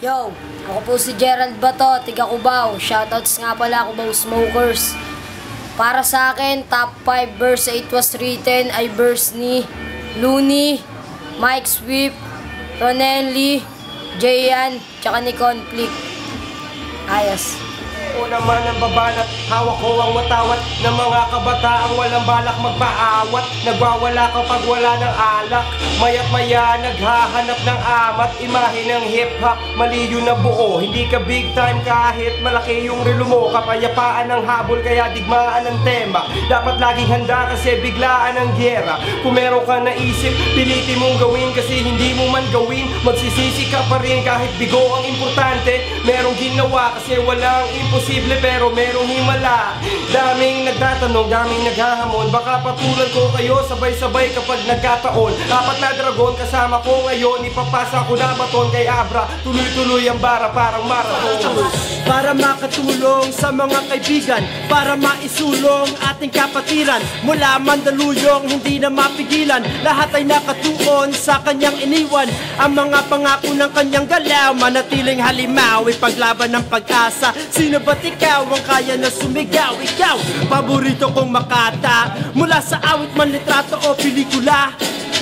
Yo, ako po si Gerald Bato, tiga Cubao. Shoutouts nga pala Cubao Smokers. Para sa akin, top 5 verse 8 was written ay verse ni Looney, Mike Swift, Ronelli, Jayan, tsaka ni Conflict. Ayos. O naman ang babanat, hawak ko ang watawat ng mga kabataang walang balak magpaawat. Nagwawala kapag wala ng alak, maya't maya naghahanap ng amat. Imahe ng hip-hop, mali yun na buo. Hindi ka big time kahit malaki yung relo mo. Kapayapaan ng habol kaya digmaan ng tema. Dapat laging handa kasi biglaan ang gyera. Kung meron ka naisip, pilitin mong gawin kasi hindi mo man gawin. Magsisisi ka pa rin kahit bigo ang importante. Merong ginawa kasi walang imposible pero merong himala. Daming nagtatanong, daming naghahamon. Baka patulad ko kayo sabay-sabay kapag nagkataon. Apat na dragon kasama ko ngayon. Ipapasa ko na baton kay Abra. Tuloy-tuloy ang bara parang marathon. Para makatulong sa mga kaibigan, para maisulong ating kapatiran. Mula Mandaluyong hindi na mapigilan, lahat ay nakatuon sa kanyang iniwan. Ang mga pangako ng kanyang galaw, manatiling halimaw, ipaglaban ng pag-asa. Sino ba't ikaw ang kaya na sumigaw? Ikaw, paborito kong makata, mula sa awit man, litrato o pelikula.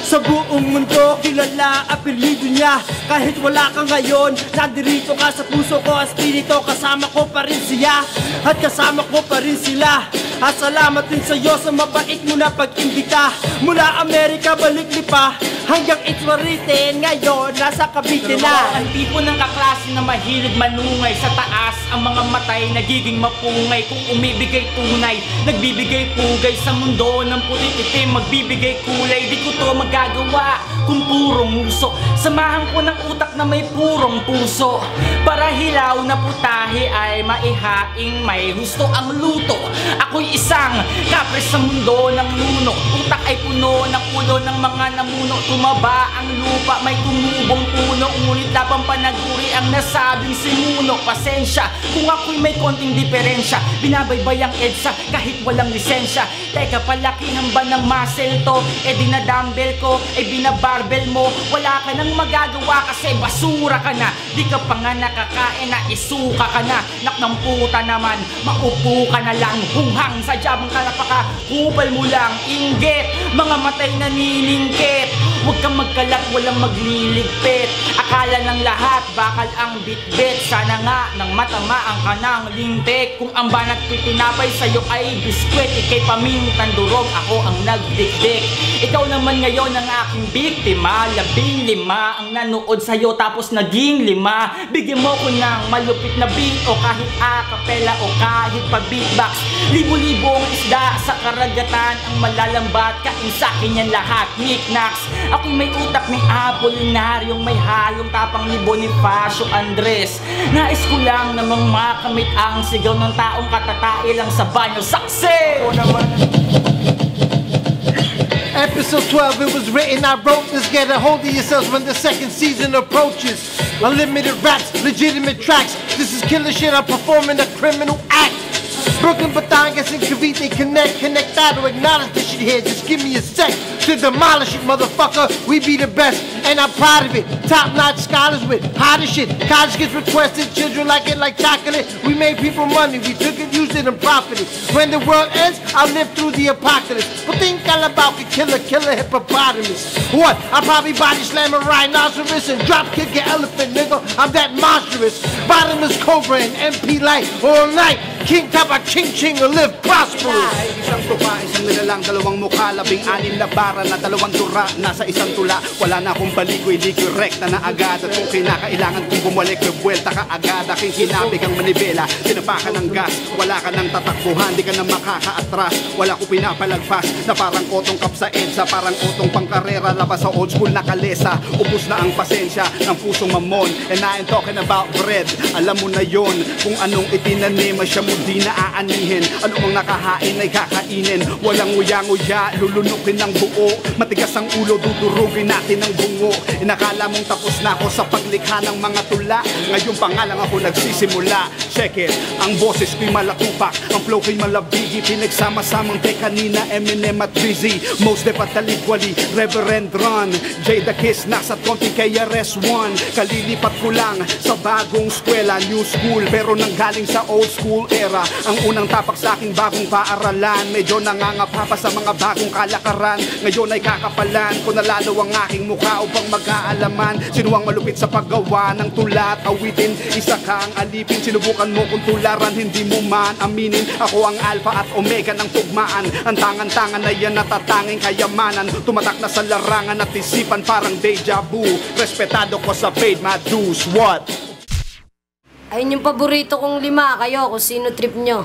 Sa buong mundo, kilala apelyido niya. Kahit wala ka ngayon, nandirito ka sa puso ko, espiritu, kasama ko pa rin siya. At kasama ko pa rin sila. At salamat din sa iyo sa mabait mo na pag-imbita. Mula Amerika, balik lipa, hanggang it's written, ngayon nasa Cavite na. Ang tipo ng kaklase na mahilig manungay sa taas, ang mga matay nagiging mapungay. Kung umibigay tunay, nagbibigay pugay sa mundo ng puting itim, magbibigay kulay. Di ko to magagawa kung purong muso. Samahan ko ng utak na may purong puso, para hilaw na putahe ay maihaing may gusto ang luto. Ako'y isang kapre sa mundo ng nuno, utak ay puno ng ulo ng mga namuno. Tumaba ang lupa, may tumubong puno, ngunit labang panaguri ang nasabing simuno. Pasensya kung ako'y may konting diferensya, binabaybay ang EDSA kahit walang lisensya. Teka, palakihan ba ng muscle to? E dinadumbbell ko, e binabarbell mo. Wala ka nang magagawa kasi basura ka na. Di ka pa nga nakakain na isuka ka na. Nak ng puta naman, maupo ka na lang. Hunghang sa jabang kalapaka, kupal mo lang. Inggit, mga matay na niningkit. Huwag kang magkalat, walang magliligpit. Akala ng lahat, bakal ang bitbit. Sana nga, nang matamaan ka ng lintik. Kung ang banat pitinapay sa'yo ay biskwit, ikay pamintang durog, ako ang nagdikdik. Ikaw naman ngayon ang aking biktima. 15 ang nanood sa'yo tapos naging 5. Bigyan mo ko ng malupit na beat, o kahit a cappella o kahit pa beatbox. Libo-libong isda sa karagatan ang malalambat, kain sa'kin yan lahat, knickknacks. Ako'y may utak ni Apolinaryong may halong tapang ni Bonifacio Andres. Nais ko lang namang makamit ang sigaw ng taong katatae lang sa banyo. Saksi! O naman Episode 12, it was written, I wrote this. Get a hold of yourselves when the second season approaches. Unlimited raps, legitimate tracks. This is killer shit, I'm performing a criminal act. Brooklyn Batangas and Cavite connect that or acknowledge this shit here. Just give me a sec to demolish it, motherfucker. We be the best, and I'm proud of it. Top-notch scholars with hottest shit. College gets requested, children like it like chocolate. We made people money, we took it, used it, and profited. When the world ends, I'll live through the apocalypse. But think all about the killer hippopotamus. What? I'll probably body slam a rhinoceros and drop kick an elephant, nigga. I'm that monstrous. Bottomless cobra and MP light all night. King Tapa Ching Ching will live prosperous. Isang tupa, isang nilalang, dalawang mukha, 16 na bara na dalawang tura, nasa isang tula. Wala na akong baligoy, di korek na agad. At kung kinakailangan kong bumalik, buwelta ka agad. Aking kinabig ang manibela, tinapakan ng gas. Wala ka nang tatakbuhan, di ka na makakaatras. Wala ko pinapalagpas, na parang kotong kap sa EDSA. Parang kotong pangkarera, labas sa old school na kalesa. Ubus na ang pasensya ng pusong mamon. And I ain't talking about bread, alam mo na yon. Kung anong itinanim, siya mo di na aanihin. Ano mang nakahain ay kakainin. Walang uyang-uya, lulunukin ng buo. Matigas ang ulo, dudurugin natin ng bungo. Inakala mong tapos na ako sa paglikha ng mga tula. Ngayon pa nga lang ako nagsisimula. Check it, ang boses ko'y malatupak, ang flow ko'y malabigi. Pinagsama-samang kay kanina, Eminem at Drizzy. Most Def at Taligwali, Reverend Ron, Jay the Kiss, nasa konting kay RS1. Kalilipat ko lang sa bagong eskwela, new school, pero nanggaling sa old school era. Ang unang tapak sa aking bagong paaralan, medyo nangangapa pa sa mga bagong kalakaran. Ngayon ay kakapalan ko na lalo ang aking mukha upang mag-aalaman sino ang malupit sa paggawa ng tula at awitin. Isa kang alipin, sinubukan mo kung tularan, hindi mo man aminin. Ako ang alpha at omega ng tugmaan, ang tangan-tangan na yan natatanging kayamanan. Tumatak na sa larangan at isipan parang deja vu. Respetado ko sa paid my dues, what? Ayun yung paborito kong 5, kayo kung sino trip nyo.